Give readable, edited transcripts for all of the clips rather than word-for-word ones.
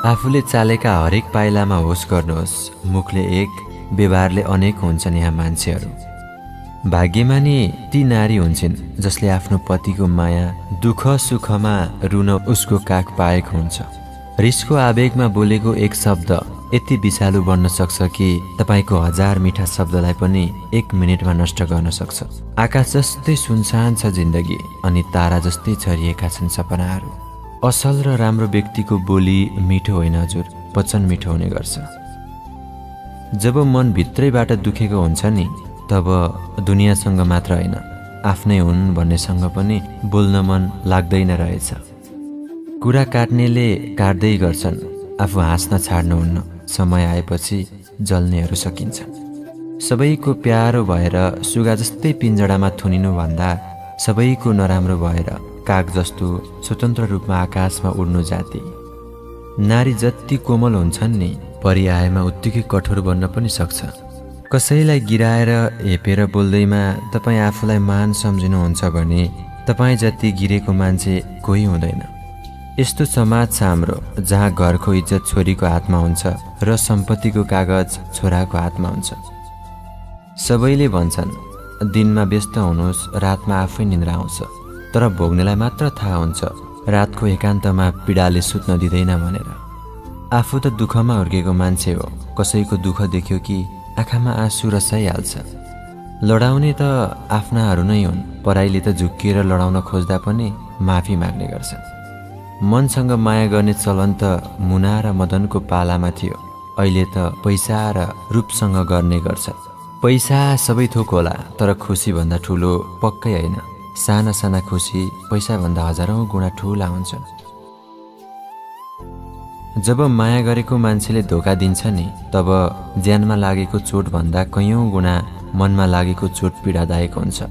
आफूले चालेका हरेक पाइलामा होस गर्नुहोस्। मुखले एक, व्यवहारले अनेक हुन्छन् यहाँ मान्छेहरू। भाग्यमानी ती नारी हुन्छन् जसले आफ्नो पतिको माया, दुःख सुखमा रुन उसको काख पाएको हुन्छ। रिसको आवेगमा बोलेको एक शब्द यति विषालु बन्न सक्छ कि तपाईको 1000 मिठा शब्दलाई पनि 1 मिनेटमा नष्ट गर्न सक्छ। आकाश जस्तै सुनसान छ जिन्दगी, अनि तारा जस्तै छरिएका छन् सपनाहरू। असल र राम्रो व्यक्तिको बोली मिठो होइन हजुर, वचन मिठो हुने गर्छ। जब मन भित्रैबाट दुखेको हुन्छ नि, तब दुनियाँसँग मात्र होइन, आफ्नै हुन् भन्नेसँग पनि बोल्न मन लाग्दैन रहेछ। कुरा काट्नेले काट्दै गर्छन्, आफू हाँस्न छाड्नुहुन्न। समय आएपछि जल्नेहरू सकिन्छन्। सबैको प्यारो भएर सुगा जस्तै पिञ्जडामा थुनिनुभन्दा सबैको नराम्रो भएर काग जस्तो स्वतन्त्र रूपमा आकाशमा उड्नु जाति। नारी जति कोमल हुन्छन् नि, परि आएमा उत्तिकै कठोर बन्न पनि सक्छ। कसैलाई गिराएर हेपेर बोल्दैमा तपाईँ आफूलाई मान सम्झिनुहुन्छ भने तपाईँ जति गिरेको मान्छे कोही हुँदैन। यस्तो समाज छ हाम्रो जहाँ घरको इज्जत छोरीको हातमा हुन्छ र सम्पत्तिको कागज छोराको हातमा हुन्छ। सबैले भन्छन् दिनमा व्यस्त हुनुहोस्, रातमा आफै निन्द्रा आउँछ, तर भोग्नेलाई मात्र थाहा हुन्छ रातको एकान्तमा पीडाले सुत्न दिँदैन भनेर। आफू त दुःखमा हुर्केको मान्छे हो, कसैको दुःख देख्यो कि आँखामा आँसु रसाइहाल्छ। लडाउने त आफ्नाहरू नै हुन्, पराईले त झुक्किएर लडाउन खोज्दा पनि माफी माग्ने गर्छन्। मनसँग माया गर्ने चलन त मुना र मदनको पालामा थियो, अहिले त पैसा र रूपसँग गर्ने गर्छ। पैसा सबै थोक होला, तर खुसी भन्दा ठुलो पक्कै होइन। साना साना खुसी पैसा भन्दा हजारौं गुणा ठुला हुन्छन्। जब माया गरेको मान्छेले धोका दिन्छ नि, तब ज्यानमा लागेको चोट भन्दा कैयौं गुणा मनमा लागेको चोट पीडादायक हुन्छ।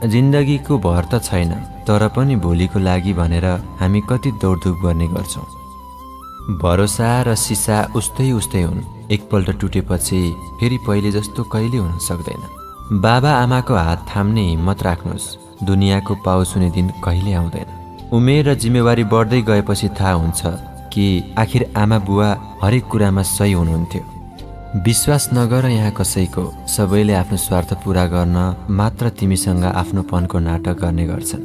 जिन्दगीको भर त छैन, तर पनि भोलिको लागि भनेर हामी कति दौडधुप गर्ने गर्छौं। भरोसा र सिसा उस्तै उस्तै हुन्, एकपल्ट टुटेपछि फेरि पहिले जस्तो कहिले हुन सक्दैन। बाबा आमाको हात थाम्ने हिम्मत राख्नुहोस्, दुनियाँको पाउ सुने दिन कहिले आउँदैन। उमेर र जिम्मेवारी बढ्दै गएपछि थाहा हुन्छ कि आखिर आमा बुवा हरेक कुरामा सही हुनुहुन्थ्यो। विश्वास नगर यहाँ कसैको, सबैले आफ्नो स्वार्थ पूरा गर्न मात्र तिमीसँग आफ्नोपनको नाटक गर्ने गर्छन्।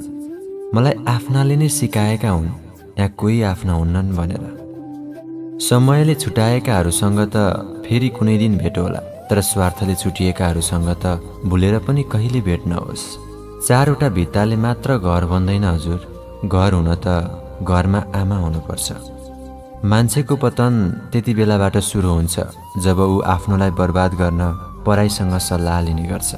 मलाई आफ्नाले नै सिकाएका हुन् यहाँ कोही आफ्ना हुन्नन् भनेर। समयले छुटाएकाहरूसँग त फेरि कुनै दिन भेट होला, तर स्वार्थले छुटिएकाहरूसँग त भुलेर पनि कहिले भेट नहोस्। 4 वटा भित्ताले मात्र घर बन्दैन हजुर, घर हुन त घरमा आमा हुनुपर्छ। मान्छेको पतन त्यति बेलाबाट सुरु हुन्छ जब ऊ आफ्नोलाई बर्बाद गर्न पराईसँग सल्लाह लिने गर्छ।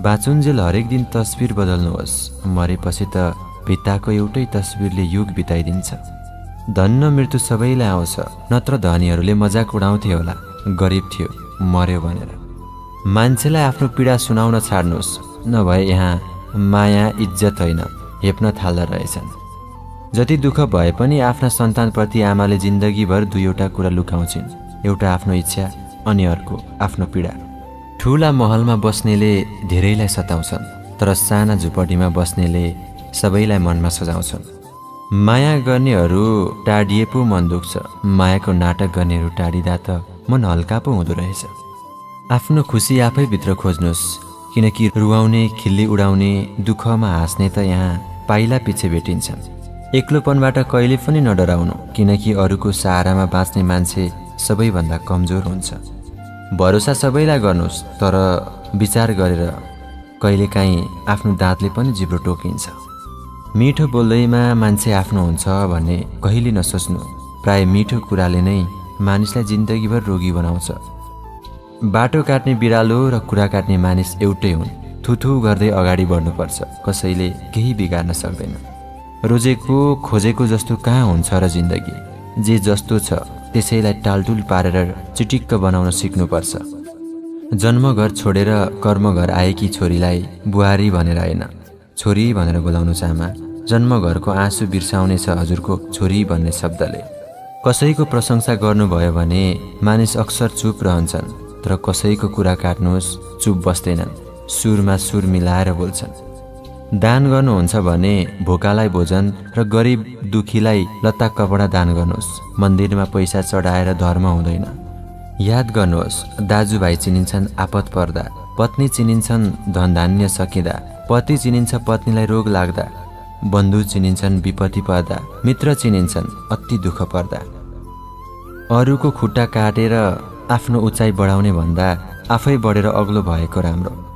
बाँचुन्जेल हरेक दिन तस्बिर बदल्नुहोस्, मरेपछि त भित्ताको एउटै तस्बिरले युग बिताइदिन्छ। धन्न मृत्यु सबैलाई आउँछ, नत्र धनीहरूले मजाक उडाउँथे होला गरिब थियो मर्यो भनेर। मान्छेलाई आफ्नो पीडा सुनाउन छाड्नुहोस्, नभए यहाँ माया इज्जत होइन हेप्न थाल्दा रहेछन्। जति दुःख भए पनि आफ्ना सन्तानप्रति आमाले जिन्दगीभर 2वटा कुरा लुकाउँछिन्, एउटा आफ्नो इच्छा अनि अर्को आफ्नो पीडा। ठुला महलमा बस्नेले धेरैलाई सताउँछन्, तर साना झुपडीमा बस्नेले सबैलाई मनमा सजाउँछन्। माया गर्नेहरू टाढिए पो मन दुख्छ, मायाको नाटक गर्नेहरू टाढिँदा त मन हल्का पो हुँदो रहेछ। आफ्नो खुसी आफै भित्र खोज्नुहोस्, किनकि रुवाउने, खिल्ली उडाउने, दुःखमा हाँस्ने त यहाँ पाइला पछि भेटिन्छन्। एक्लोपनबाट कहिले पनि नडराउनु, किनकि अरूको सहारामा बाँच्ने मान्छे सबैभन्दा कमजोर हुन्छ। भरोसा सबैलाई गर्नुहोस्, तर विचार गरेर। कहिलेकाहीँ आफ्नो दाँतले पनि जिब्रो टोकिन्छ। मिठो बोल्दैमा मान्छे आफ्नो हुन्छ भन्ने कहिले नसोच्नु, प्राय मिठो कुराले नै मानिसलाई जिन्दगीभर रोगी बनाउँछ। बाटो काट्ने बिरालो र कुरा काट्ने मानिस एउटै हुन्, थुथु गर्दै अगाडि बढ्नुपर्छ, कसैले केही बिगार्न सक्दैन। रोजेको खोजेको जस्तो कहाँ हुन्छ र जिन्दगी, जे जस्तो छ त्यसैलाई टालटुल पारेर चिटिक्क बनाउन सिक्नुपर्छ। जन्मघर छोडेर कर्मघर आएकी छोरीलाई बुहारी भनेर होइन, छोरी भनेर बोलाउनु छ आमा। जन्मघरको आँसु बिर्साउने छ हजुरको छोरी भन्ने शब्दले। कसैको प्रशंसा गर्नुभयो भने मानिस अक्सर चुप रहन्छन्, तर कसैको कुरा काट्नुहोस् चुप बस्दैनन्, सुरमा सुर मिलाएर बोल्छन्। दान गर्नुहुन्छ भने भोकालाई भोजन र गरिब दुखीलाई लत्ता कपडा दान गर्नुहोस्। मन्दिरमा पैसा चढाएर धर्म हुँदैन। याद गर्नुहोस्, दाजुभाइ चिनिन्छन् आपत पर्दा, पत्नी चिनिन्छन् धनधान्य सकिँदा, पति चिनिन्छ पत्नीलाई रोग लाग्दा, बन्धु चिनिन्छन् विपत्ति पर्दा, मित्र चिनिन्छन् अति दुःख पर्दा। अरूको खुट्टा काटेर आफ्नो उचाइ बढाउने भन्दा आफै बढेर अग्लो भएको राम्रो।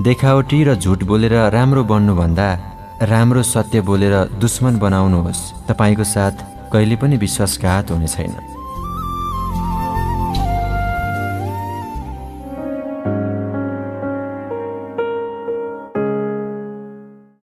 देखावटी र झुट बोलेर राम्रो बन्नुभन्दा राम्रो सत्य बोलेर दुश्मन बनाउनुहोस्। तपाईको साथ कहिले पनि विश्वासघात हुने छैन।